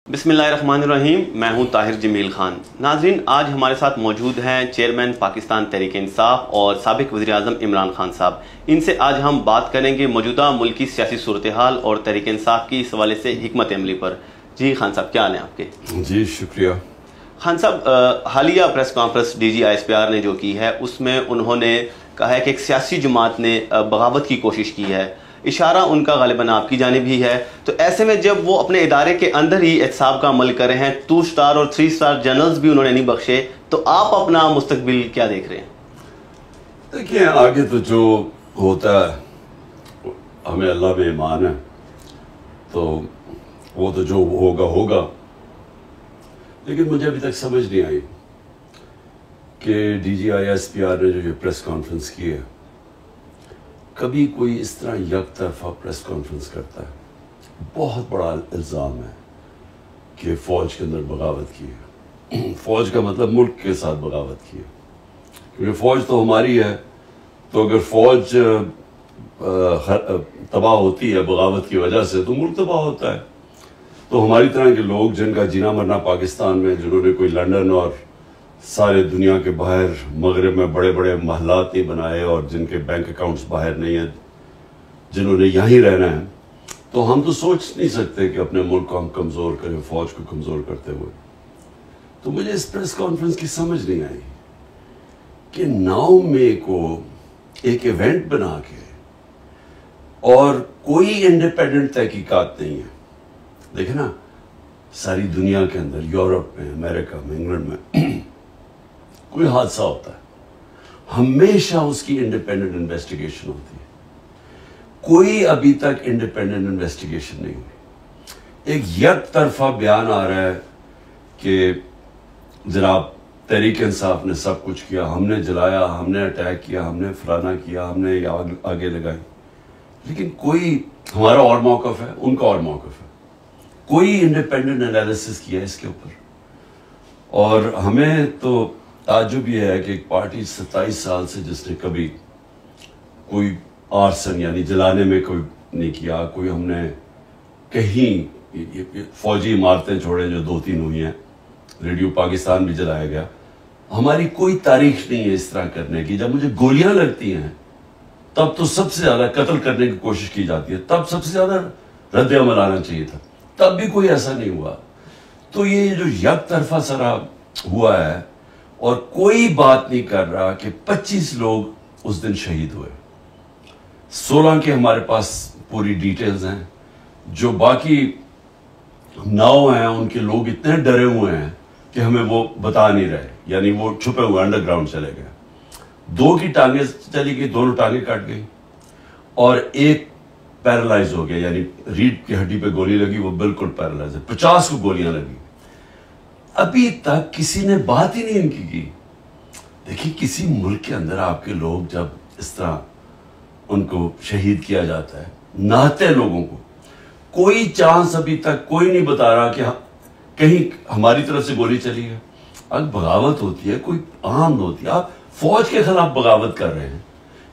बिस्मिल्लाहिर्रहमानिर्रहीम। मैं हूं ताहिर जमील खान। नाजरीन, आज हमारे साथ मौजूद हैं चेयरमैन पाकिस्तान तहरीक इंसाफ और साबिक वज़ीर आज़म इमरान खान साहब। इनसे आज हम बात करेंगे मौजूदा मुल्की सियासी सूरत हाल और तहरीक इंसाफ की इस हवाले से हिकमत अमली पर। जी खान साहब, क्या हाल है आपके? जी शुक्रिया। खान साहब, हालिया प्रेस कॉन्फ्रेंस DG ISPR ने जो की है उसमें उन्होंने कहा है कि एक सियासी जमात ने बगावत की कोशिश की है। इशारा उनका गालिबन आपकी जानिब ही है। तो ऐसे में जब वो अपने इदारे के अंदर ही एहतसाब का अमल कर रहे हैं, 2 स्टार और 3 स्टार जनरल्स भी उन्होंने नहीं बख्शे, तो आप अपना मुस्तकबिल क्या देख रहे हैं? देखिए, आगे तो जो होता है हमें अल्लाह में ईमान है, तो वो तो जो होगा होगा। लेकिन मुझे अभी तक समझ नहीं आई कि DG ISPR ने जो ये प्रेस कॉन्फ्रेंस की है, कभी कोई इस तरह एक तरफा प्रेस कॉन्फ्रेंस करता है। बहुत बड़ा इल्ज़ाम है कि फ़ौज के अंदर बगावत की है। फ़ौज का मतलब मुल्क के साथ बगावत की है, क्योंकि फ़ौज तो हमारी है। तो अगर फ़ौज तबाह होती है बगावत की वजह से, तो मुल्क तबाह होता है। तो हमारी तरह के लोग जिनका जीना मरना पाकिस्तान में, जिन्होंने कोई लंदन और सारे दुनिया के बाहर मगरब में बड़े बड़े महलात नहीं बनाए और जिनके बैंक अकाउंट्स बाहर नहीं है, जिन्होंने यहीं रहना है, तो हम तो सोच नहीं सकते कि अपने मुल्क को हम कमज़ोर करें फ़ौज को कमज़ोर करते हुए। तो मुझे इस प्रेस कॉन्फ्रेंस की समझ नहीं आई कि 9 मई को एक इवेंट बना के और कोई इंडिपेंडेंट तहकीकात नहीं है। देखे ना, सारी दुनिया के अंदर, यूरोप में, अमेरिका में, इंग्लैंड में कोई हादसा होता है, हमेशा उसकी इंडिपेंडेंट इन्वेस्टिगेशन होती है। कोई अभी तक इंडिपेंडेंट इन्वेस्टिगेशन नहीं हुई। एक तरफा बयान आ रहा है कि जनाब तहरीक इंसाफ ने सब कुछ किया, हमने जलाया, हमने अटैक किया, हमने फलाना किया, हमने आगे लगाई। लेकिन कोई, हमारा और मौक़िफ़ है, उनका और मौक़िफ़ है। कोई इंडिपेंडेंट एनालिसिस किया इसके ऊपर। और हमें तो ताज्जुब ये है कि एक पार्टी 27 साल से जिसने कभी कोई आर्सन यानी जलाने में कोई नहीं किया, कोई हमने कहीं फौजी इमारतें छोड़े जो 2-3 हुई हैं, रेडियो पाकिस्तान भी जलाया गया, हमारी कोई तारीख नहीं है इस तरह करने की। जब मुझे गोलियां लगती हैं तब तो सबसे ज़्यादा कत्ल करने की कोशिश की जाती है, तब सबसे ज़्यादा रद्द अमल आना चाहिए था, तब भी कोई ऐसा नहीं हुआ। तो ये जो एक तरफा सरा हुआ है और कोई बात नहीं कर रहा कि 25 लोग उस दिन शहीद हुए। 16 के हमारे पास पूरी डिटेल्स हैं, जो बाकी 9 हैं उनके लोग इतने डरे हुए हैं कि हमें वो बता नहीं रहे, यानी वो छुपे हुए अंडरग्राउंड चले गए। 2 की टांगें चली गई, दोनों टांगें कट गई, और एक पैरालाइज हो गया, यानी रीढ़ की हड्डी पे गोली लगी, वो बिल्कुल पैरालाइज है। 50 को गोलियां लगी। अभी तक किसी ने बात ही नहीं इनकी की। देखिए, किसी मुल्क के अंदर आपके लोग जब इस तरह उनको शहीद किया जाता है, नाते लोगों को, कोई चांस अभी तक कोई नहीं बता रहा कि कहीं हमारी तरफ से गोली चली है। अब बगावत होती है, कोई आम होती है, आप फौज के खिलाफ बगावत कर रहे हैं,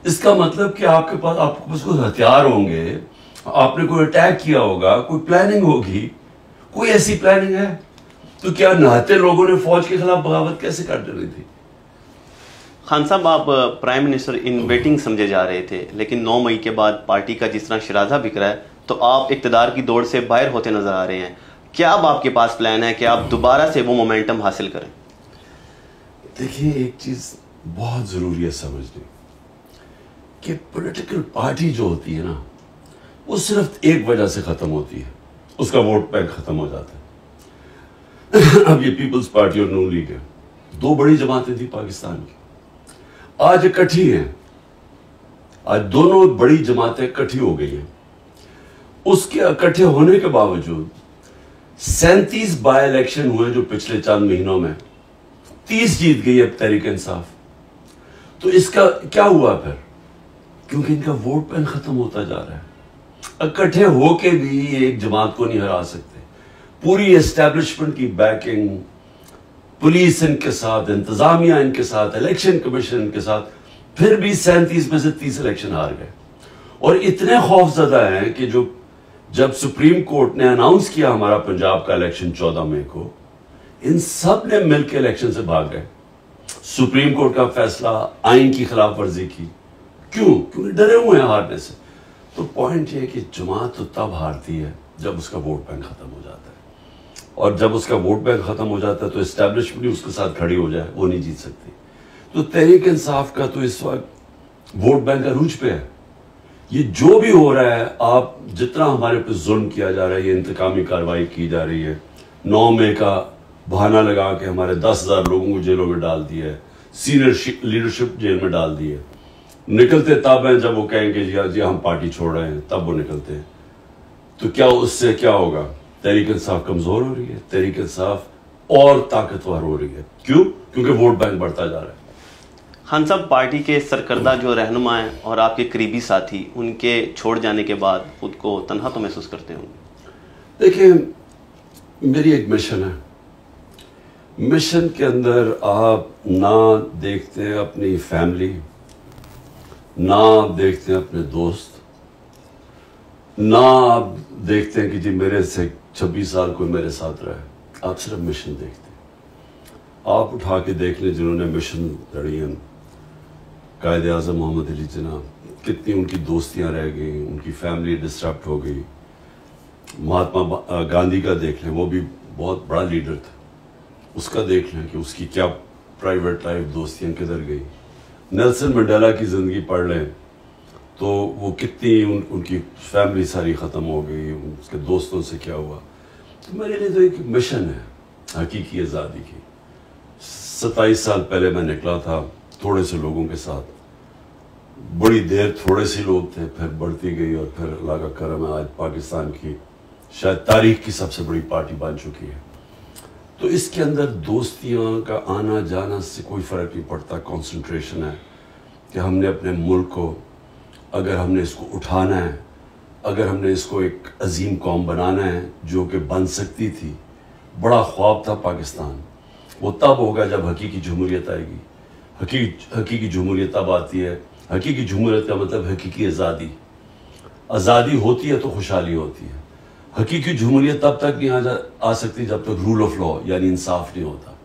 इसका मतलब कि आपके पास कोई हथियार होंगे, आपने कोई अटैक किया होगा, कोई प्लानिंग होगी। कोई ऐसी प्लानिंग है तो क्या नहाते लोगों ने फौज के खिलाफ बगावत कैसे कर रही थी? खान साहब, आप प्राइम मिनिस्टर इन वेटिंग समझे जा रहे थे, लेकिन 9 मई के बाद पार्टी का जिस तरह शराजा बिक रहा है, तो आप इक़्तिदार की दौड़ से बाहर होते नजर आ रहे हैं। क्या अब आपके पास प्लान है कि आप दोबारा से वो मोमेंटम हासिल करें? देखिए, एक चीज बहुत जरूरी है समझनी कि पॉलिटिकल पार्टी जो होती है ना, वो सिर्फ एक वजह से खत्म होती है, उसका वोट बैंक खत्म हो जाता है। अब ये पीपल्स पार्टी और नून लीग है, 2 बड़ी जमातें थी पाकिस्तान की, आज इकट्ठी हैं। आज दोनों बड़ी जमातें इकट्ठी हो गई हैं। उसके इकट्ठे होने के बावजूद 37 बाय इलेक्शन हुए जो पिछले चंद महीनों में, 30 जीत गई अब तहरीक इंसाफ। तो इसका क्या हुआ फिर? क्योंकि इनका वोट बैंक खत्म होता जा रहा है। इकट्ठे होके भी एक जमात को नहीं हरा सकते। पूरी एस्टैब्लिशमेंट की बैकिंग, पुलिस इनके साथ, इंतजामिया इनके साथ, इलेक्शन कमीशन इनके साथ, फिर भी 37 में से 30 इलेक्शन हार गए। और इतने खौफजदा हैं कि जो जब सुप्रीम कोर्ट ने अनाउंस किया हमारा पंजाब का इलेक्शन 14 मई को, इन सब ने मिलकर इलेक्शन से भाग गए। सुप्रीम कोर्ट का फैसला, आइन की खिलाफ वर्जी की। क्यों? क्योंकि डरे हुए हैं हारने से। तो पॉइंट ये है कि जमात तो तब हारती है जब उसका वोट बैंक खत्म हो जाता है, और जब उसका वोट बैंक खत्म हो जाता है तो एस्टैब्लिशमेंट भी उसके साथ खड़ी हो जाए, वो नहीं जीत सकती। तो तहरीक इंसाफ का तो इस वक्त वोट बैंक अरूज पे है। ये जो भी हो रहा है, आप जितना हमारे पे जुल्म किया जा रहा है, ये इंतकामी कार्रवाई की जा रही है, 9 मई का बहाना लगा के हमारे 10,000 लोगों को जेलों में डाल दिया है, सीनियर लीडरशिप जेल में डाल दी है। निकलते तब हैं जब वो कहेंगे जी हम पार्टी छोड़ रहे हैं, तब वो निकलते हैं। तो क्या उससे क्या होगा? तहरीक इंसाफ कमजोर हो रही है, तहरीक इंसाफ और ताकतवर हो रही है। क्यों? क्योंकि वोट बैंक बढ़ता जा रहा है। खान साहब, पार्टी के सरकर्दा जो रहनुमा हैं और आपके करीबी साथी, उनके छोड़ जाने के बाद खुद को तन्हा तो महसूस करते होंगे? देखिए, मेरी एक मिशन है। मिशन के अंदर आप ना देखते हैं अपनी फैमिली, ना आप देखते हैं अपने दोस्त, ना आप देखते हैं कि जी मेरे से 26 साल कोई मेरे साथ रहे। आप सिर्फ मिशन देखते हैं। आप उठा के देख लें जिन्होंने मिशन लड़ी हैं, कायद आज़म मोहम्मद अली जिन्ना, कितनी उनकी दोस्तियां रह गई, उनकी फैमिली डिस्टर्ब हो गई। महात्मा गांधी का देख लें, वो भी बहुत बड़ा लीडर था, उसका देख लें कि उसकी क्या प्राइवेट लाइफ, दोस्तियां किधर गई। नेल्सन मंडेला की ज़िंदगी पढ़ लें तो वो कितनी उनकी फैमिली सारी ख़त्म हो गई, उसके दोस्तों से क्या हुआ। तो मेरे लिए तो एक मिशन है हकीकी आज़ादी की। 27 साल पहले मैं निकला था थोड़े से लोगों के साथ, बड़ी देर थोड़े से लोग थे, फिर बढ़ती गई, और फिर अल्लाह का करम है आज पाकिस्तान की शायद तारीख की सबसे बड़ी पार्टी बन चुकी है। तो इसके अंदर दोस्तियों का आना जाना से कोई फ़र्क नहीं पड़ता। कंसंट्रेशन है कि हमने अपने मुल्क को, अगर हमने इसको उठाना है, अगर हमने इसको एक अजीम कौम बनाना है जो कि बन सकती थी, बड़ा ख्वाब था पाकिस्तान, वो तब होगा जब हकीकी जमहूरियत आएगी। हकीकी जमहूरियत तब आती है, हकीकी जमहूरियत का मतलब हकीकी आज़ादी। आज़ादी होती है तो खुशहाली होती है। हकीकी जमहूरियत तब तक नहीं आ सकती जब तक रूल ऑफ लॉ यानी इंसाफ नहीं होता,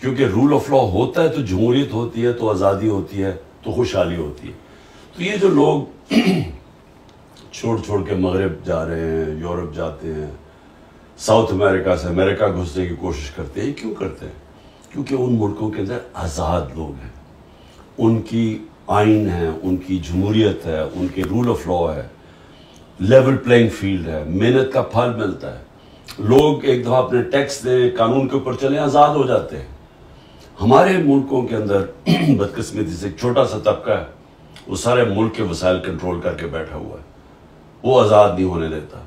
क्योंकि रूल ऑफ लॉ होता है तो जमहूरियत होती है, तो आज़ादी होती है, तो खुशहाली होती है। तो ये जो लोग छोड़ छोड़ के मगरब जा रहे हैं, यूरोप जाते हैं, साउथ अमेरिका से अमेरिका घुसने की कोशिश करते हैं, क्यों करते हैं? क्योंकि उन मुल्कों के अंदर आज़ाद लोग हैं, उनकी आइन है, उनकी जमहूरियत है, उनके रूल ऑफ लॉ है, लेवल प्लेइंग फील्ड है, मेहनत का फल मिलता है। लोग एक दफ़ा अपने टैक्स दें, कानून के ऊपर चले, आज़ाद हो जाते हैं। हमारे मुल्कों के अंदर बदकिस्मती से एक छोटा सा तबका है, वो सारे मुल्क के वसाइल कंट्रोल करके बैठा हुआ है, वो आज़ाद नहीं होने देता।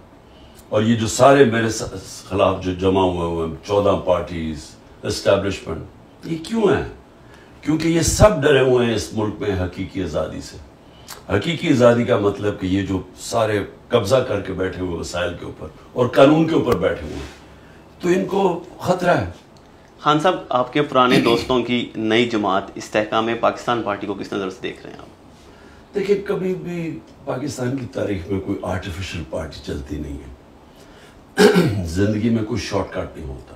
और ये जो सारे मेरे खिलाफ जो जमा हुए हैं 14 पार्टीज, एस्टैब्लिशमेंट, ये क्यों है? क्योंकि ये सब डरे हुए हैं इस मुल्क में हकीकी आज़ादी से। हकीकी आज़ादी का मतलब कि ये जो सारे कब्जा करके बैठे हुए वसाइल के ऊपर और कानून के ऊपर बैठे हुए हैं, तो इनको खतरा है। खान साहब, आपके पुराने दोस्तों की नई जमात इस्तेहकाम पाकिस्तान पार्टी को किस नज़र से देख रहे हैं आप? देखिए, कभी भी पाकिस्तान की तारीख में कोई आर्टिफिशियल पार्टी चलती नहीं है। जिंदगी में कोई शॉर्टकट नहीं होता।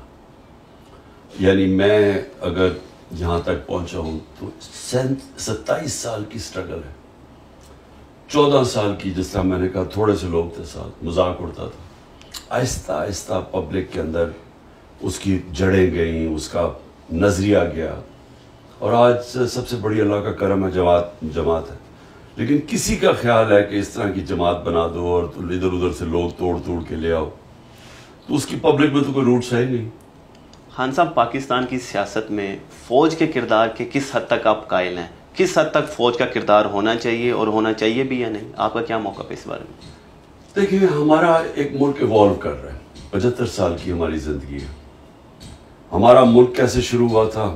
यानी मैं अगर यहाँ तक पहुँचा हूँ तो 27 साल की स्ट्रगल है। 14 साल की, जिस तरह मैंने कहा, थोड़े से लोग थे साथ, मजाक उड़ता था। आहिस्ता आहिस्ता पब्लिक के अंदर उसकी जड़ें गई, उसका नज़रिया गया, और आज सबसे बड़ी अल्लाह का करम है जमात है। लेकिन किसी का ख्याल है कि इस तरह की जमात बना दो और तो इधर उधर से लोग तोड़ तोड़ के ले आओ, तो उसकी पब्लिक में तो कोई रूट्स है ही नहीं। खान साहब, पाकिस्तान की सियासत में फ़ौज के किरदार के किस हद तक आप कायल हैं? किस हद तक फ़ौज का किरदार होना चाहिए और होना चाहिए भी या नहीं? आपका क्या मौक़िफ़ है इस बारे में? देखिए, हमारा एक मुल्क इवॉल्व कर रहा है। 75 साल की हमारी ज़िंदगी है। हमारा मुल्क कैसे शुरू हुआ था?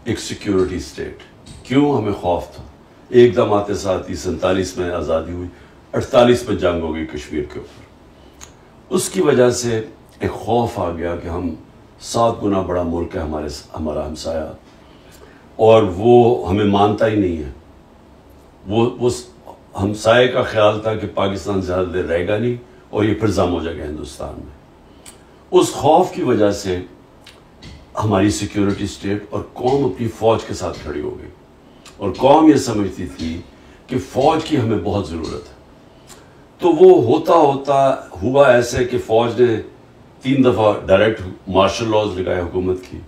एक सिक्योरिटी स्टेट। क्यों? हमें खौफ था। एकदम आते साथ ही 47 में आज़ादी हुई, 48 में जंग हो गई कश्मीर के ऊपर। उसकी वजह से एक खौफ आ गया कि हम 7 गुना बड़ा मुल्क है हमारा हमसाया, और वो हमें मानता ही नहीं है। वो हमसाये का ख्याल था कि पाकिस्तान ज़्यादा देर रहेगा नहीं, और ये फिर जम हो जाएगा हिंदुस्तान में। उस खौफ की वजह से हमारी सिक्योरिटी स्टेट और कौम अपनी फौज के साथ खड़ी हो गई, और कौम ये समझती थी कि फौज की हमें बहुत ज़रूरत है। तो वो होता होता हुआ ऐसे कि फौज ने 3 दफ़ा डायरेक्ट मार्शल लॉज लगाए हुकूमत की,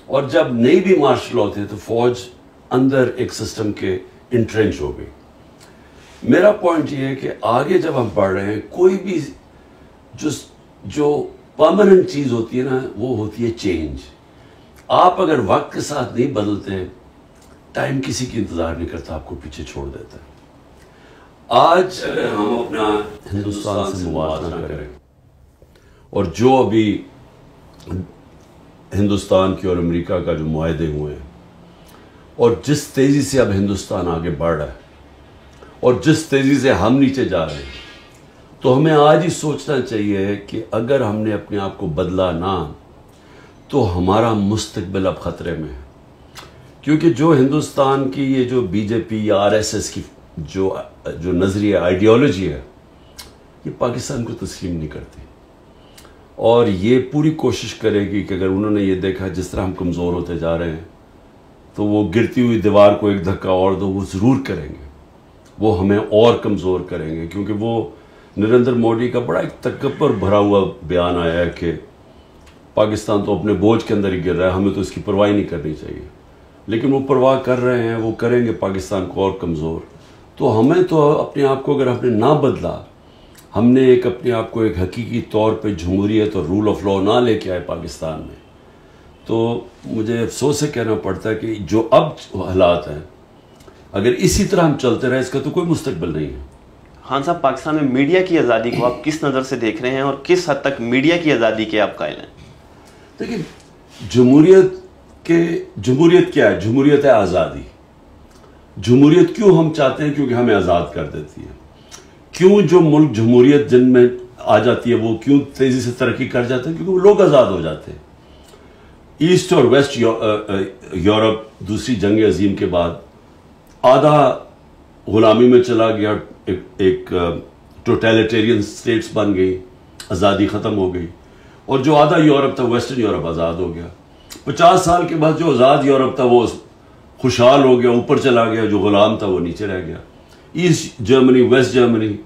और जब नहीं भी मार्शल लॉ थे तो फौज अंदर एक सिस्टम के इंट्रेंच हो गई। मेरा पॉइंट ये है कि आगे जब हम बढ़ रहे हैं, कोई भी जो परमानेंट चीज़ होती है ना, वो होती है चेंज। आप अगर वक्त के साथ नहीं बदलते, टाइम किसी की इंतज़ार नहीं करता, आपको पीछे छोड़ देता है। आज अगर हम अपना हिंदुस्तान से मुवाज़ना करें, और जो अभी हिंदुस्तान की और अमेरिका का जो मुआहदे हुए हैं, और जिस तेज़ी से अब हिंदुस्तान आगे बढ़ रहा है, और जिस तेज़ी से हम नीचे जा रहे हैं, तो हमें आज ही सोचना चाहिए कि अगर हमने अपने आप को बदला ना, तो हमारा मुस्तकबिल अब ख़तरे में है। क्योंकि जो हिंदुस्तान की ये जो बीजेपी या आरएसएस की जो नज़रिया आइडियोलॉजी है, ये पाकिस्तान को तस्लीम नहीं करती, और ये पूरी कोशिश करेगी कि अगर उन्होंने ये देखा जिस तरह हम कमज़ोर होते जा रहे हैं, तो वो गिरती हुई दीवार को एक धक्का और दो, वो ज़रूर करेंगे, वो हमें और कमज़ोर करेंगे। क्योंकि वो नरेंद्र मोदी का बड़ा एक तकब्बुर भरा हुआ बयान आया है कि पाकिस्तान तो अपने बोझ के अंदर ही गिर रहा है, हमें तो इसकी परवाह नहीं करनी चाहिए। लेकिन वो परवाह कर रहे हैं, वो करेंगे पाकिस्तान को और कमज़ोर। तो हमें तो अपने आप को अगर हमने ना बदला, हमने एक अपने आप को एक हकीकी तौर पे जमहूरियत और रूल ऑफ लॉ ना लेके आए पाकिस्तान में, तो मुझे अफसोस से कहना पड़ता है कि जो अब हालात हैं, अगर इसी तरह हम चलते रहे, इसका तो कोई मुस्तकबिल नहीं है। खान साहब, पाकिस्तान में मीडिया की आज़ादी को आप किस नज़र से देख रहे हैं, और किस हद तक मीडिया की आज़ादी के आप कायल हैं? देखिए, जमहूरियत क्या है? जमहूरियत है आज़ादी। जमहूरियत क्यों हम चाहते हैं? क्योंकि हमें आज़ाद कर देती है। क्यों जो मुल्क जमहूरियत जिनमें आ जाती है, वो क्यों तेज़ी से तरक्की कर जाते हैं? क्योंकि वो लोग आज़ाद हो जाते हैं। ईस्ट और वेस्ट यूरोप दूसरी जंग अजीम के बाद आधा गुलामी में चला गया, एक टोटलिटेरियन स्टेट्स बन गई, आज़ादी ख़त्म हो गई, और जो आधा यूरोप था, वेस्टर्न यूरोप, आज़ाद हो गया। 50 साल के बाद जो आज़ाद यूरोप था वो खुशहाल हो गया, ऊपर चला गया, जो गुलाम था वो नीचे रह गया। ईस्ट जर्मनी, वेस्ट जर्मनी,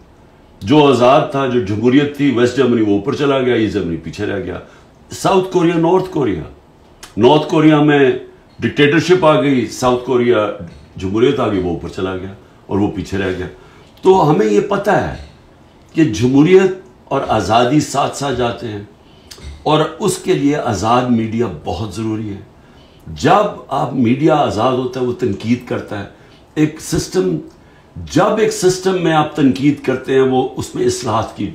जो आज़ाद था, जो जमहूरियत थी, वेस्ट जर्मनी वो ऊपर चला गया, ईस्ट जर्मनी पीछे रह गया। साउथ कोरिया, नॉर्थ कोरिया में डिक्टेटरशिप आ गई, साउथ कोरिया जमहूरियत आ गई, वो ऊपर चला गया और वो पीछे रह गया। तो हमें ये पता है कि जमहूरियत और आज़ादी साथ साथ जाते हैं, और उसके लिए आज़ाद मीडिया बहुत ज़रूरी है। जब आप मीडिया आज़ाद होता है, वो तनकीद करता है। जब एक सिस्टम में आप तनकीद करते हैं, वो उसमें इस्लाहत की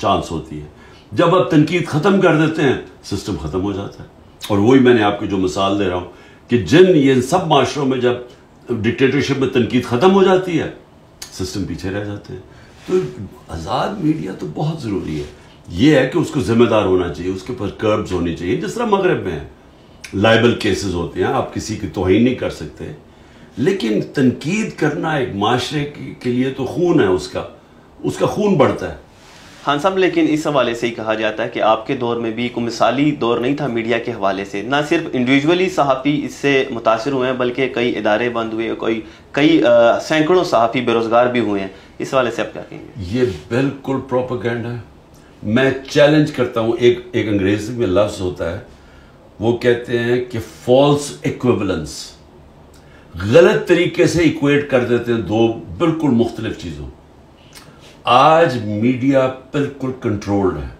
चांस होती है। जब आप तनकीद ख़त्म कर देते हैं, सिस्टम ख़त्म हो जाता है। और वही मैंने आपको जो मिसाल दे रहा हूँ कि ये सब माशरों में जब डिक्टेटरशिप में तनकीद ख़त्म हो जाती है, सिस्टम पीछे रह जाते हैं। तो आज़ाद मीडिया तो बहुत ज़रूरी है। ये है कि उसको जिम्मेदार होना चाहिए, उसके ऊपर कर्ब्स होनी चाहिए। जिस तरह मगरब में है, लाइबल केसेस होते हैं, आप किसी की तौहीन नहीं कर सकते, लेकिन तनकीद करना एक माशरे के लिए तो खून है, उसका खून बढ़ता है। खान साहब, लेकिन इस हवाले से ही कहा जाता है कि आपके दौर में भी कोई मिसाली दौर नहीं था मीडिया के हवाले से। ना सिर्फ इंडिविजुअली सहाफ़ी इससे मुतासिर हुए हैं, बल्कि कई इदारे बंद हुए, कई सैकड़ों सहाफ़ी बेरोज़गार भी हुए हैं। इस हवाले से आप क्या कहेंगे? ये बिल्कुल प्रोपेगेंडा है। मैं चैलेंज करता हूँ, एक अंग्रेजी में लफ्ज़ होता है, वो कहते हैं कि फॉल्स इक्विवेलेंस, गलत तरीके से इक्वेट कर देते हैं दो बिल्कुल मुख्तलिफ चीज़ों। आज मीडिया बिल्कुल कंट्रोल्ड है।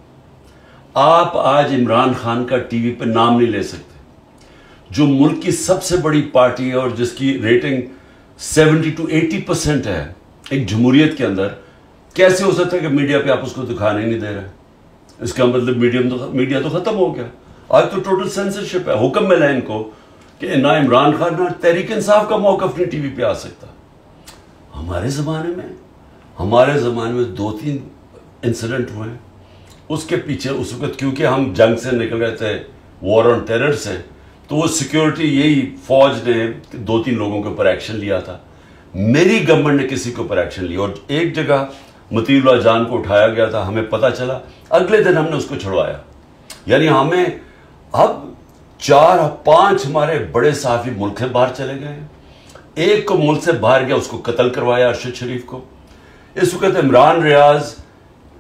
आप आज इमरान खान का टीवी पे नाम नहीं ले सकते, जो मुल्क की सबसे बड़ी पार्टी है और जिसकी रेटिंग 70 to 80% है एक जमहूरियत के अंदर। कैसे हो सकता है कि मीडिया पे आप उसको दिखाने नहीं दे रहे? इसका मतलब मीडिया तो खत्म हो गया। आज तो टोटल सेंसरशिप है। हुक्म मिला इनको कि ना इमरान खान ना तहरीक इंसाफ का मौक़िफ़ नहीं टीवी पे आ सकता। हमारे ज़माने में 2-3 इंसिडेंट हुए। उसके पीछे उस वक्त क्योंकि हम जंग से निकल गए थे, वॉर ऑन टेरर से, तो वो सिक्योरिटी यही फौज ने 2-3 लोगों के ऊपर एक्शन लिया था। मेरी गवर्नमेंट ने किसी के ऊपर एक्शन लिया, और एक जगह मतीउल्लाह जान को उठाया गया था, हमें पता चला, अगले दिन हमने उसको छुड़वाया। यानी हमें अब 4-5 हमारे बड़े सहाफी मुल्क से बाहर चले गए हैं। एक को मुल्क से बाहर गया, उसको कत्ल करवाया, अरशद शरीफ को। इस वक्त इमरान रियाज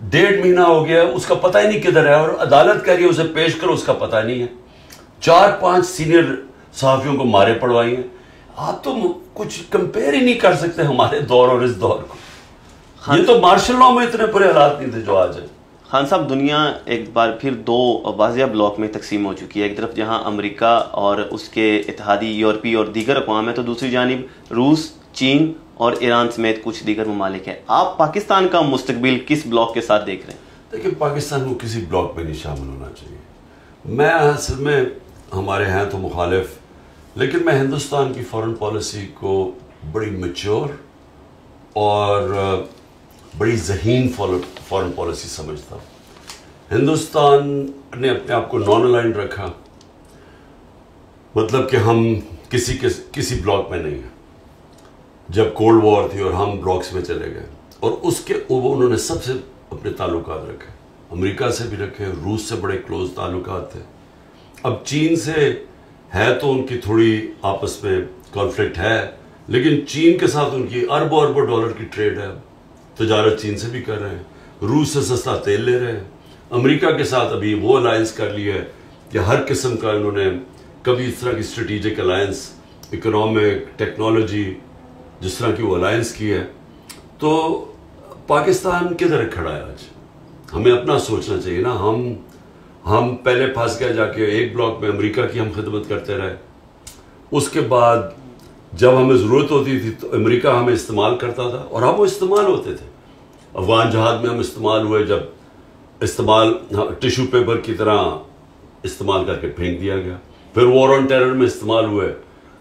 1.5 महीना हो गया, उसका पता ही नहीं किधर है, और अदालत कह रही है उसे पेश करो, उसका पता नहीं है। 4-5 सीनियर सहाफियों को मारे पड़वाई हैं। आप तो कुछ कंपेयर ही नहीं कर सकते हमारे दौर और इस दौर को। ये तो मार्शल लॉ में इतने बुरे हालात नहीं थे जो आज है। खान साहब, दुनिया एक बार फिर 2 वाज़िया ब्लॉक में तकसीम हो चुकी है। एक तरफ जहां अमेरिका और उसके इत्तेहादी यूरोपीय और दीगर अक़वाम है, तो दूसरी जानिब रूस, चीन और ईरान समेत कुछ दीगर ममालिक हैं। आप पाकिस्तान का मुस्तकबिल किस ब्लॉक के साथ देख रहे हैं? देखिए, पाकिस्तान को किसी ब्लॉक में नहीं शामिल होना चाहिए। मैं असल में, हमारे हैं तो मुखालिफ, लेकिन मैं हिंदुस्तान की फॉरेन पॉलिसी को बड़ी मैच्योर और बड़ी ज़हीन फॉरेन पॉलिसी समझता हूँ। हिंदुस्तान ने अपने आप को नॉन अलाइंड रखा, मतलब कि हम किसी ब्लॉक में नहीं हैं। जब कोल्ड वॉर थी और हम ब्लॉक्स में चले गए, और उसके उन्होंने सबसे अपने ताल्लुकात रखे, अमेरिका से भी रखे, रूस से बड़े क्लोज ताल्लुकात थे। अब चीन से है तो उनकी थोड़ी आपस में कॉन्फ्लिक्ट है, लेकिन चीन के साथ उनकी अरबों अरबों डॉलर की ट्रेड है, तजारत चीन से भी कर रहे हैं, रूस से सस्ता तेल ले रहे हैं। अमेरिका के साथ अभी वो अलायंस कर लिया है कि हर किस्म का इन्होंने कभी इस तरह की स्ट्रेटेजिक अलायंस, इकोनॉमिक, टेक्नोलॉजी, जिस तरह की वो अलायंस की है। तो पाकिस्तान किधर खड़ा है आज? हमें अपना सोचना चाहिए ना। हम पहले फंस गए जाके एक ब्लॉक में, अमेरिका की हम खिदमत करते रहे। उसके बाद जब हमें ज़रूरत होती थी तो अमेरिका हमें इस्तेमाल करता था, और हम वो इस्तेमाल होते थे। अफगान जहाद में हम इस्तेमाल हुए, जब इस्तेमाल टिश्यू पेपर की तरह इस्तेमाल करके फेंक दिया गया। फिर वॉर ऑन टेरर में इस्तेमाल हुए,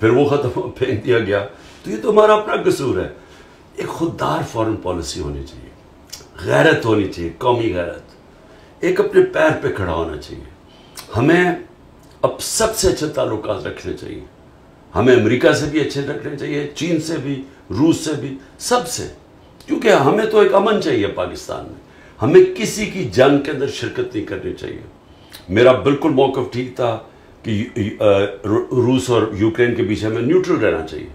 फिर वो ख़त्म फेंक दिया गया। तो ये तो हमारा अपना कसूर है। एक खुददार फॉरेन पॉलिसी होनी चाहिए, गैरत होनी चाहिए, कौमी गैरत, एक अपने पैर पे खड़ा होना चाहिए। हमें अब सबसे अच्छे ताल्लुकात रखने चाहिए। हमें अमेरिका से भी अच्छे रखने चाहिए, चीन से भी, रूस से भी, सबसे, क्योंकि हमें तो एक अमन चाहिए पाकिस्तान में। हमें किसी की जंग के अंदर शिरकत नहीं करनी चाहिए। मेरा बिल्कुल मौक़िफ़ ठीक था कि रूस और यूक्रेन के बीच हमें न्यूट्रल रहना चाहिए।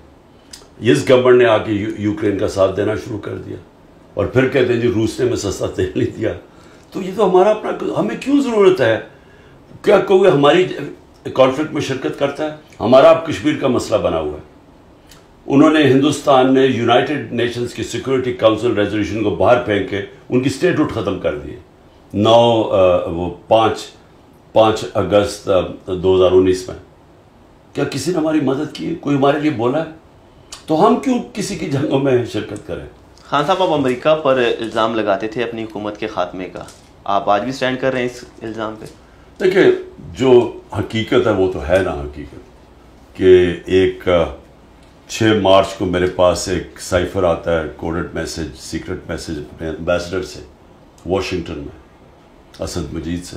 इस गवर्नमेंट ने आके यूक्रेन का साथ देना शुरू कर दिया, और फिर कहते हैं जी रूस ने हमें सस्ता तेल नहीं दिया। तो ये तो हमारा अपना, हमें क्यों ज़रूरत है? क्या कोई हमारी कॉन्फ्लिक्ट में शिरकत करता है? हमारा अब कश्मीर का मसला बना हुआ है। उन्होंने, हिंदुस्तान ने यूनाइटेड नेशंस की सिक्योरिटी काउंसिल रेजोल्यूशन को बाहर फेंक के उनकी स्टेटहुड ख़त्म कर दिए। 5 अगस्त 2019 में। क्या किसी ने हमारी मदद की? कोई हमारे लिए बोला है? तो हम क्यों किसी की जंगों में शिरकत करें? खान साहब, आप अमेरिका पर इल्ज़ाम लगाते थे अपनी हुकूमत के खात्मे का, आप आज भी स्टैंड कर रहे हैं इस इल्ज़ाम पे? देखिए, जो हकीकत है वो तो है ना हकीकत, कि एक 6 मार्च को मेरे पास एक साइफर आता है, कोडेड मैसेज, सीक्रेट मैसेज अपने एम्बेसडर से वाशिंगटन में, असद मजीद से,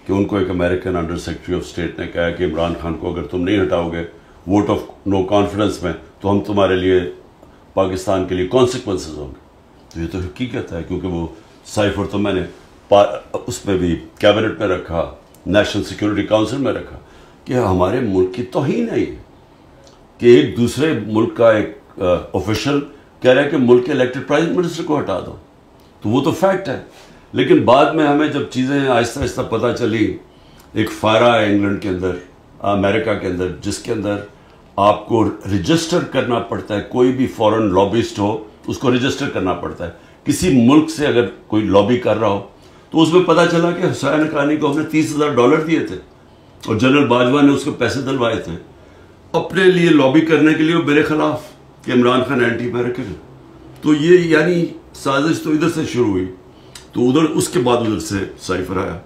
कि उनको एक American under secretary of state ने कहा कि इमरान खान को अगर तुम नहीं हटाओगे वोट ऑफ नो कॉन्फिडेंस में, तो हम तुम्हारे लिए, पाकिस्तान के लिए कॉन्सिक्वेंसेस होंगे। तो ये तो हकीकत है, क्योंकि वो साइफर तो मैंने उसमें भी कैबिनेट में रखा, नेशनल सिक्योरिटी काउंसिल में रखा, कि हमारे मुल्क की तौहीन है ये, कि एक दूसरे मुल्क का एक ऑफिशियल कह रहा है कि मुल्क के इलेक्टेड प्राइम मिनिस्टर को हटा दो। तो वो तो फैक्ट है। लेकिन बाद में हमें जब चीज़ें आहिस्ता आहिस्ता पता चली, एक फायरा है इंग्लैंड के अंदर, अमेरिका के अंदर, जिसके अंदर आपको रजिस्टर करना पड़ता है। कोई भी फॉरेन लॉबिस्ट हो उसको रजिस्टर करना पड़ता है। किसी मुल्क से अगर कोई लॉबी कर रहा हो, तो उसमें पता चला कि हुसैन हक्कानी को हमने $30,000 दिए थे, और जनरल बाजवा ने उसको पैसे दिलवाए थे अपने लिए लॉबी करने के लिए, वो मेरे खिलाफ, कि इमरान खान एंटी अमेरिकन है। तो ये यानी साजिश तो इधर से शुरू हुई, तो उधर, उसके बाद उधर से साइफर आया।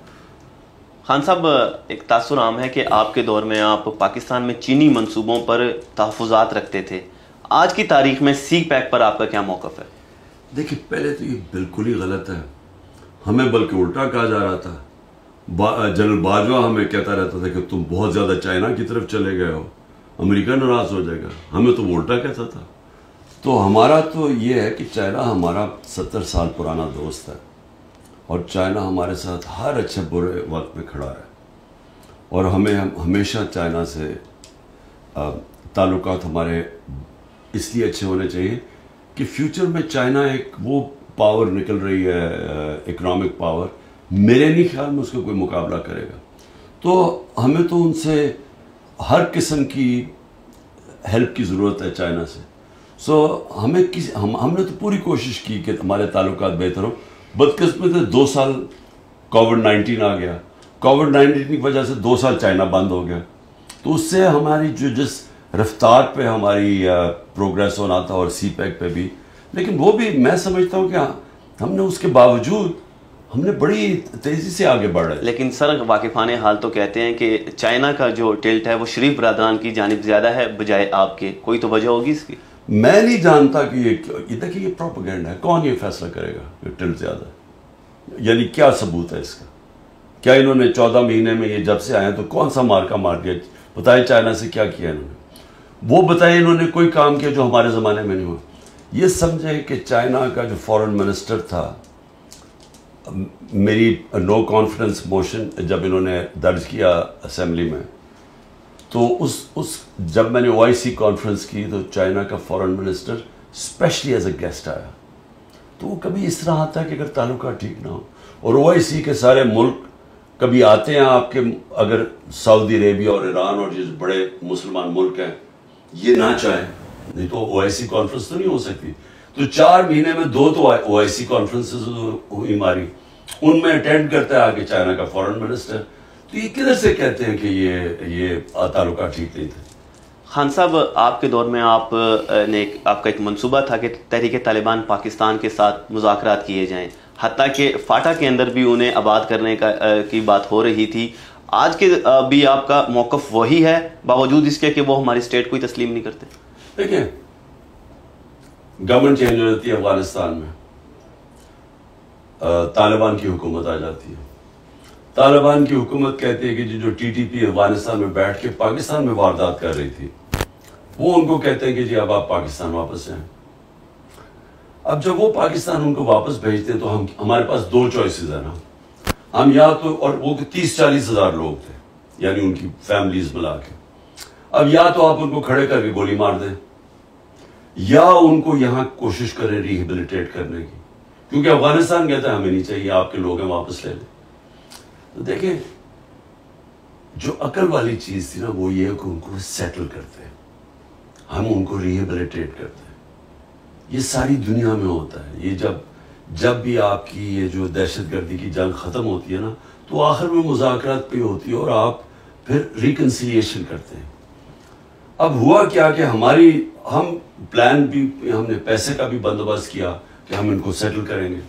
खान साहब, एक तासुर आम है कि आपके दौर में आप पाकिस्तान में चीनी मंसूबों पर तहफ़्फ़ुज़ात रखते थे। आज की तारीख में सी पैक पर आपका क्या मौक़िफ़ है? देखिए, पहले तो ये बिल्कुल ही गलत है। हमें बल्कि उल्टा कहा जा रहा था। जनरल बाजवा हमें कहता रहता था कि तुम बहुत ज़्यादा चाइना की तरफ चले गए हो, अमेरिका नाराज़ हो जाएगा। हमें तो वो उल्टा कहता था। तो हमारा तो ये है कि चाइना हमारा 70 साल पुराना दोस्त है और चाइना हमारे साथ हर अच्छे बुरे वक्त में खड़ा है और हमें हमेशा चाइना से ताल्लुकात हमारे इसलिए अच्छे होने चाहिए कि फ्यूचर में चाइना एक वो पावर निकल रही है, इकोनॉमिक पावर, मेरे नहीं ख्याल में उसका कोई मुकाबला करेगा। तो हमें तो उनसे हर किस्म की हेल्प की ज़रूरत है चाइना से। हमने तो पूरी कोशिश की कि हमारे ताल्लुकात बेहतर हो। बदकिस्मती 2 साल कोविड-19 आ गया, कोविड-19 की वजह से 2 साल चाइना बंद हो गया, तो उससे हमारी जिस रफ्तार पे हमारी प्रोग्रेस होना था और CPEC पे भी, लेकिन वो भी मैं समझता हूँ कि हमने उसके बावजूद हमने बड़ी तेज़ी से आगे बढ़ रहे। लेकिन सर वाकिफान हाल तो कहते हैं कि चाइना का जो टिल्ट है वो शरीफ बरदरान की जानिब ज़्यादा है बजाय आपके, कोई तो वजह होगी इसकी? मैं नहीं जानता कि ये देखिए ये प्रोपेगेंडा है, कौन ये फैसला करेगा कि टिल्ट ज़्यादा है? यानी क्या सबूत है इसका? क्या इन्होंने 14 महीने में ये जब से आए तो कौन सा मार्का मार दिया? बताए चाइना से क्या किया इन्होंने? वो बताए इन्होंने कोई काम किया जो हमारे ज़माने में नहीं हुआ? ये समझे कि चाइना का जो फॉरेन मिनिस्टर था, मेरी नो कॉन्फिडेंस मोशन जब इन्होंने दर्ज किया असेंबली में, तो उस जब मैंने OIC कॉन्फ्रेंस की तो चाइना का foreign minister specially as a guest आया। तो वो कभी इस तरह आता है कि अगर ताल्लुका ठीक ना हो, और OIC के सारे मुल्क कभी आते हैं आपके, अगर सऊदी अरेबिया और ईरान और जिस बड़े मुसलमान मुल्क हैं ये ना चाहें, नहीं तो OIC कॉन्फ्रेंस तो नहीं हो सकती। तो 4 महीने में 2 तो OIC कॉन्फ्रेंसेस हुई हमारी, उनमें अटेंड करता है आके चाइना का फॉरेन मिनिस्टर। तो ये किधर से कहते हैं कि ये ताल्लुका ठीक नहीं थे? खान साहब, आपके दौर में आपका एक मंसूबा था कि तहरीक तालिबान पाकिस्तान के साथ मुज़ाकरात किए जाएं, हत्ता कि फाटा के अंदर भी उन्हें आबाद करने की बात हो रही थी। आज के भी आपका मौक़िफ़ वही है बावजूद इसके कि वो हमारी स्टेट को ही तस्लीम नहीं करते? देखिए, गवर्नमेंट चेंज हो जाती है अफगानिस्तान में, तालिबान की हुकूमत आ जाती है। तालिबान की हुकूमत कहती है कि जो TTP अफगानिस्तान में बैठ के पाकिस्तान में वारदात कर रही थी, वो उनको कहते हैं कि जी अब आप पाकिस्तान वापस जाएं। अब जब वो पाकिस्तान उनको वापस भेजते हैं तो हमारे पास 2 चॉइसेस है ना, हम या तो, और वो 30-40 हज़ार लोग थे यानी उनकी फैमिलीज मिला के, अब या तो आप उनको खड़े करके गोली मार दें या उनको यहाँ कोशिश करें रिहेबिलिटेट करने की, क्योंकि अफगानिस्तान कहता है हमें नहीं चाहिए, आपके लोग हैं वापस ले लें। तो देखें, जो अकल वाली चीज थी ना वो ये है कि उनको सेटल करते हैं, हम उनको रिहेबिलिटेट करते हैं। ये सारी दुनिया में होता है। ये जब भी आपकी ये जो दहशतगर्दी की जंग खत्म होती है ना, तो आखिर में मुज़ाकरात पे होती है और आप फिर रिकन्सिलिएशन करते हैं। अब हुआ क्या कि हम प्लान भी, हमने पैसे का भी बंदोबस्त किया कि हम इनको सेटल करेंगे।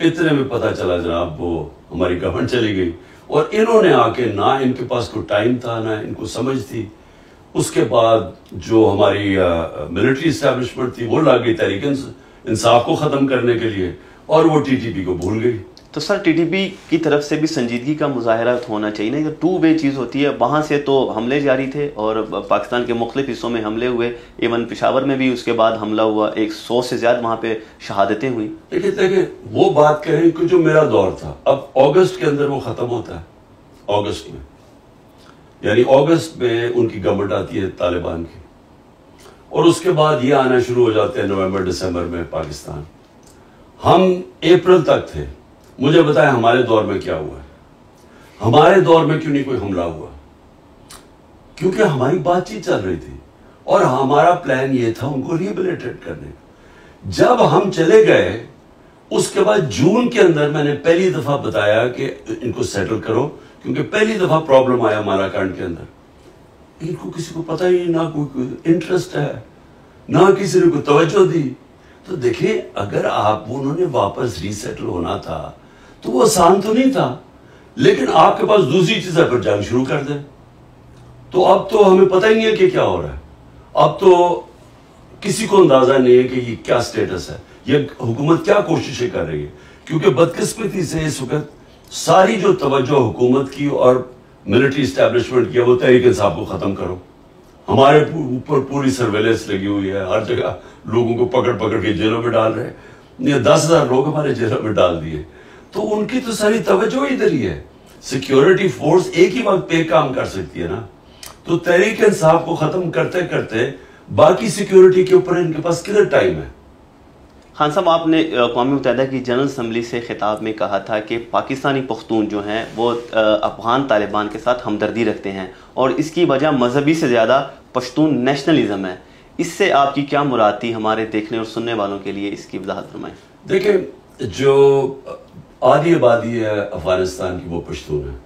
इतने में पता चला जनाब वो हमारी गवर्नमेंट चली गई और इन्होंने आके, ना इनके पास कोई टाइम था ना इनको समझ थी। उसके बाद जो हमारी मिलिट्री इस्टेब्लिशमेंट थी वो लग गई तहरीक इंसाफ को ख़त्म करने के लिए और वो TTP को भूल गई। तो सर TTP की तरफ से भी संजीदगी का मुजाहरा होना चाहिए ना, 2 वे चीज़ होती है। वहाँ से तो हमले जारी थे और पाकिस्तान के मुख्तलिफ हिस्सों में हमले हुए, इवन पेशावर में भी उसके बाद हमला हुआ, 100 से ज़्यादा वहाँ पे शहादतें हुई। देखिए वो बात करें कि जो मेरा दौर था, अब अगस्त के अंदर वो ख़त्म होता है, अगस्त में, यानी अगस्त में उनकी गवर्नमेंट आती है तालिबान की, और उसके बाद ये आना शुरू हो जाते हैं नवंबर दिसंबर में पाकिस्तान। हम अप्रैल तक थे। मुझे बताएं हमारे दौर में क्या हुआ है? हमारे दौर में क्यों नहीं कोई हमला हुआ? क्योंकि हमारी बातचीत चल रही थी और हमारा प्लान ये था उनको रिहेबिलिटेट करने का। जब हम चले गए उसके बाद जून के अंदर मैंने पहली दफा बताया कि इनको सेटल करो, क्योंकि पहली दफा प्रॉब्लम आया मालाकांड के अंदर। इनको किसी को पता ही ना कोई इंटरेस्ट है, ना किसी ने कोई तवज्जो दी। तो देखिए, अगर आप उन्होंने वापस रीसेटल होना था तो वो आसान तो नहीं था, लेकिन आपके पास दूसरी चीज है, फिर जंग शुरू कर दें। तो अब तो हमें पता ही नहीं है कि क्या हो रहा है। अब तो किसी को अंदाजा नहीं है कि ये क्या स्टेटस है, ये हुकूमत क्या कोशिशें कर रही है। क्योंकि बदकिस्मती से इस वक्त सारी जो तवज्जो हुकूमत की और मिलिट्री इस्टेब्लिशमेंट की, वो तहरीक इंसाफ को खत्म करो। हमारे ऊपर पूरी सर्वेलेंस लगी हुई है, हर जगह लोगों को पकड़ पकड़ के जेलों में डाल रहे हैं। 10,000 लोग हमारे जेलों में डाल दिए, तो उनकी तो सारी तवज्जो इधर ही है। सिक्योरिटी फोर्स एक ही वक्त पे काम कर सकती है ना, तो तहरीक इंसाफ को खत्म करते करते बाकी सिक्योरिटी के ऊपर इनके पास किधर टाइम है। खान साहब, आपने कौमी मुत्तहिदा की जनरल असम्बली से खिताब में कहा था कि पाकिस्तानी पख्तून जो हैं वो अफगान तालिबान के साथ हमदर्दी रखते हैं और इसकी वजह मजहबी से ज़्यादा पश्तून नेशनलिज्म है। इससे आपकी क्या मुराद थी? हमारे देखने और सुनने वालों के लिए इसकी वजाहत फरमाएं। देखिए, जो आधी आबादी है अफगानिस्तान की वो पश्तून है,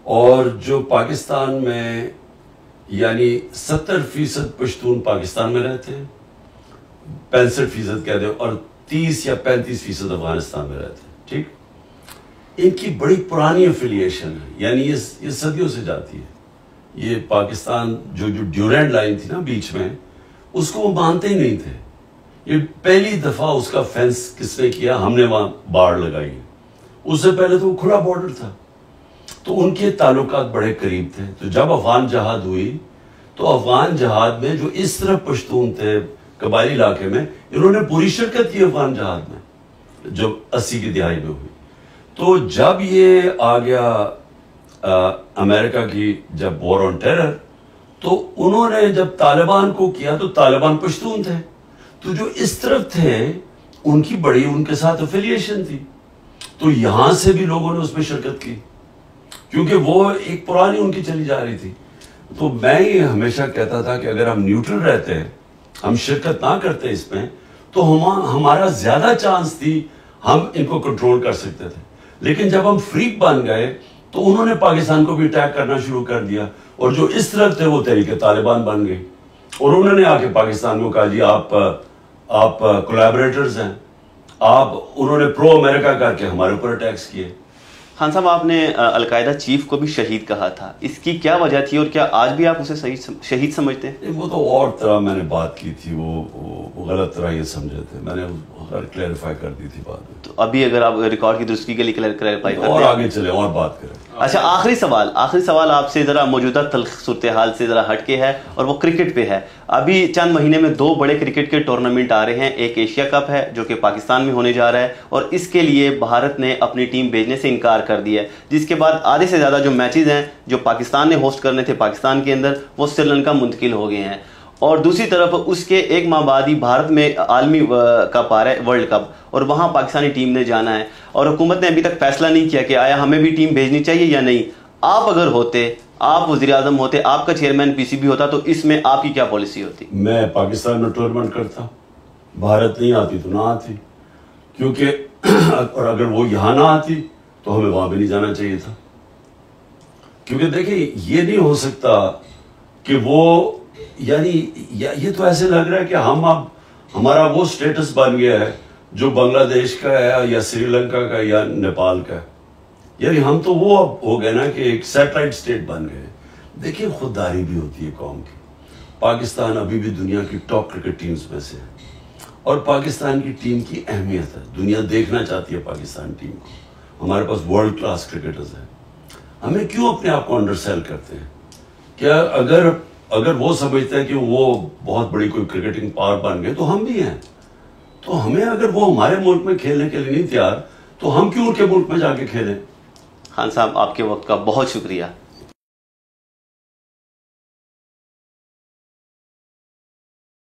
और जो पाकिस्तान में यानी 70% पश्तून पाकिस्तान में रहते हैं, 65% कहते हैं, और 30 या 35% अफगानिस्तान में रहते हैं। ठीक, इनकी बड़ी पुरानी एफिलिएशन है, यानी ये सदियों से जाती है। ये पाकिस्तान जो ड्यूरेंट लाइन थी ना बीच में, उसको वो मानते ही नहीं थे। ये पहली दफा उसका फेंस किसने किया? हमने वहां बाड़ लगाई है। उससे पहले तो वो खुला बॉर्डर था, तो उनके ताल्लुकात बड़े करीब थे। तो जब अफगान जहाद हुई, तो अफगान जहाद में जो इस तरफ पश्तून थे कबायली इलाके में, इन्होंने पूरी शिरकत की अफगान जहाद में, जो 80 की दिहाई में हुई। तो जब ये आ गया अमेरिका की जब वॉर ऑन टेरर, तो उन्होंने जब तालिबान को किया तो तालिबान पश्तून थे, तो जो इस तरफ थे उनकी बड़ी उनके साथ एफिलिएशन थी, तो यहां से भी लोगों ने उसमें शिरकत की, क्योंकि वो एक पुरानी उनकी चली जा रही थी। तो मैं ये हमेशा कहता था कि अगर हम न्यूट्रल रहते हैं, हम शिरकत ना करते इसमें, तो हमारा ज्यादा चांस थी हम इनको कंट्रोल कर सकते थे। लेकिन जब हम फ्रीक बन गए तो उन्होंने पाकिस्तान को भी अटैक करना शुरू कर दिया, और जो इस तरफ थे वो तहरीके तालिबान बन गए, और उन्होंने आके पाकिस्तान को कहा जी आप कोलैबोरेटर्स हैं, उन्होंने प्रो अमेरिका करके हमारे ऊपर अटैक्स किए। खान साहब, आपने अलकायदा चीफ को भी शहीद कहा था, इसकी क्या वजह थी और क्या आज भी आप उसे शहीद समझते हैं? वो तो और तरह मैंने बात की थी, वो गलत तरह ये समझे थे, मैंने क्लैरिफाई कर दी थी बाद में। तो अभी अगर आप रिकॉर्ड की दुरुस्ती के लिए क्लैरिफाई करते हैं और आगे चले और बात करें। अच्छा, आखिरी सवाल आपसे जरा मौजूदा तल्ख सूरत हाल से जरा हटके है, और वो क्रिकेट पे है। अभी चंद महीने में 2 बड़े क्रिकेट के टूर्नामेंट आ रहे हैं। एक एशिया कप है जो कि पाकिस्तान में होने जा रहा है, और इसके लिए भारत ने अपनी टीम भेजने से इनकार कर दिया है, जिसके बाद आधे से ज़्यादा जो मैचेस हैं जो पाकिस्तान ने होस्ट करने थे पाकिस्तान के अंदर, वो श्रीलंका मुंतकिल हो गए हैं। और दूसरी तरफ उसके एक माह बाद ही भारत में आलमी कप आ रहा है, वर्ल्ड कप, और वहाँ पाकिस्तानी टीम ने जाना है, और हुकूमत ने अभी तक फैसला नहीं किया कि आया हमें भी टीम भेजनी चाहिए या नहीं। आप अगर होते, आप वज़ीर आज़म होते, आपका चेयरमैन पीसीबी होता, तो इसमें आपकी क्या पॉलिसी होती? मैं पाकिस्तान में टूर्नामेंट करता, भारत नहीं आती तो ना आती, क्योंकि और अगर वो यहाँ ना आती तो हमें वहां भी नहीं जाना चाहिए था। क्योंकि देखिए, ये नहीं हो सकता कि वो यानी ये तो ऐसे लग रहा है कि हम अब हमारा वो स्टेटस बन गया है जो बांग्लादेश का है या श्रीलंका का या नेपाल का है। यानी हम तो वो अब हो गए ना कि एक सैटेलाइट स्टेट बन गए। देखिए, खुददारी भी होती है कौम की। पाकिस्तान अभी भी दुनिया की टॉप क्रिकेट टीम्स में से है, और पाकिस्तान की टीम की अहमियत है, दुनिया देखना चाहती है पाकिस्तान टीम को। हमारे पास वर्ल्ड क्लास क्रिकेटर्स हैं। हमें क्यों अपने आप को अंडरसेल करते हैं? क्या अगर वो समझते हैं कि वो बहुत बड़ी कोई क्रिकेटिंग पावर बन गए, तो हम भी हैं। तो हमें अगर वो हमारे मुल्क में खेलने के लिए नहीं तैयार, तो हम क्यों उनके मुल्क में जाके खेलें? खान साहब, आपके वक्त का बहुत शुक्रिया।